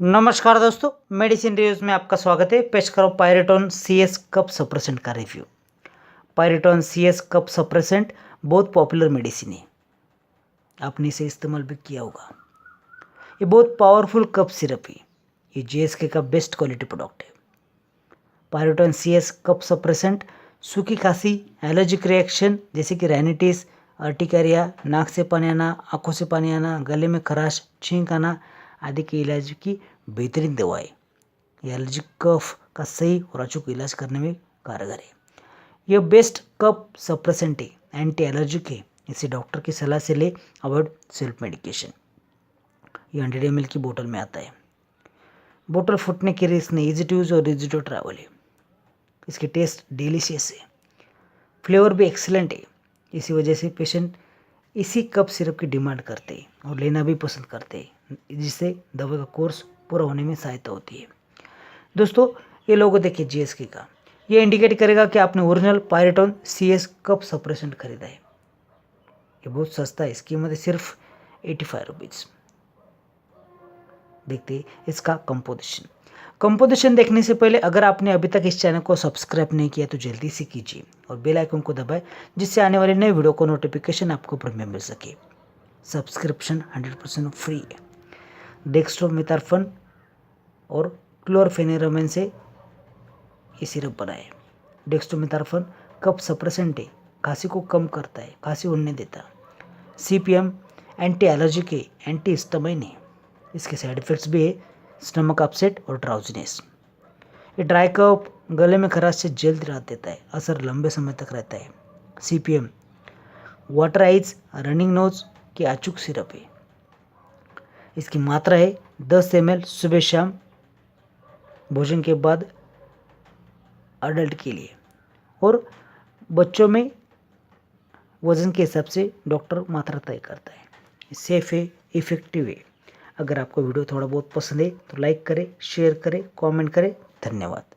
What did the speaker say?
नमस्कार दोस्तों, medicine reviews में आपका स्वागत है। पेश करो पायरेटोन CS कफ सप्रेसेंट का रिव्यू। पायरेटोन CS कफ सप्रेसेंट बहुत पॉपुलर मेडिसिन है, आपने इसे इस्तेमाल भी किया होगा। ये बहुत पावरफुल कफ सिरप है। ये GSK का बेस्ट क्वालिटी प्रोडक्ट है। पायरेटोन CS कफ सप्रेसेंट सूखी खांसी, एलर्जिक रिएक्शन जैसे कि राइनाइटिस, अर्टिकारिया, नाक से पानी आना, आंखों से पानी आना, गले में खराश, छींक आना आदि के इलाज की बेहतरीन दवा है। यह एलर्जिक कफ का सही और अचूक इलाज करने में कारगर है। यह बेस्ट कफ सप्रेसेंट है, एंटी एलर्जिक है। इसे डॉक्टर की सलाह से ले, अवॉइड सेल्फ मेडिकेशन। यह 100 ml की बोतल में आता है। बोतल फूटने की रिस्क नहीं, इजी टू यूज और इजी टू ट्रैवल है। इसकी टेस्ट डिलीशियस है, फ्लेवर भी एक्सीलेंट है। इसी वजह से पेशेंट इसी कफ सिरप की डिमांड करते हैं और लेना भी पसंद करते हैं, जिससे दवा का कोर्स पूरा होने में सहायता होती है। दोस्तों, ये लोगो देखिए GSK का, ये इंडिकेट करेगा कि आपने ओरिजिनल पायरेटोन CS कफ सप्रेसेंट खरीदा है। ये बहुत सस्ता है, इसकी कीमत है सिर्फ 85 रुपीज़। देखते हैं इसका कंपोजिशन देखने से पहले अगर आपने अभी तक इस चैनल को सब्सक्राइब नहीं किया तो जल्दी से कीजिए और बेल आइकन को दबाएं, जिससे आने वाले नए वीडियो को नोटिफिकेशन आपको फ्री में मिल सके। सब्सक्रिप्शन 100% फ्री है। डेक्स्ट्रोमेथार्फन और क्लोरफेनेरामिन से ये सिरप बना है। डेक्स्ट्रोमेथार्फन कफ सप्रेसेंट है, खांसी को कम करता है, खांसी उड़ने देता। CPM एंटी एलर्जिक है, एंटी हिस्टामाइन है। इसके साइड इफेक्ट्स भी है, स्टमक अपसेट और ड्राउजीनेस। ये ड्राई कफ, गले में खराश से जल्द राहत देता है, असर लंबे समय तक रहता है। CPM water eyes, running nose की अचूक सिरप है। इसकी मात्रा है 10 ml सुबह शाम भोजन के बाद अडल्ट के लिए, और बच्चों में वजन के हिसाब से डॉक्टर मात्रा तय करता है। सेफ है, इफेक्टिव है। अगर आपको वीडियो थोड़ा बहुत पसंद है तो लाइक करें, शेयर करें, कमेंट करें। धन्यवाद।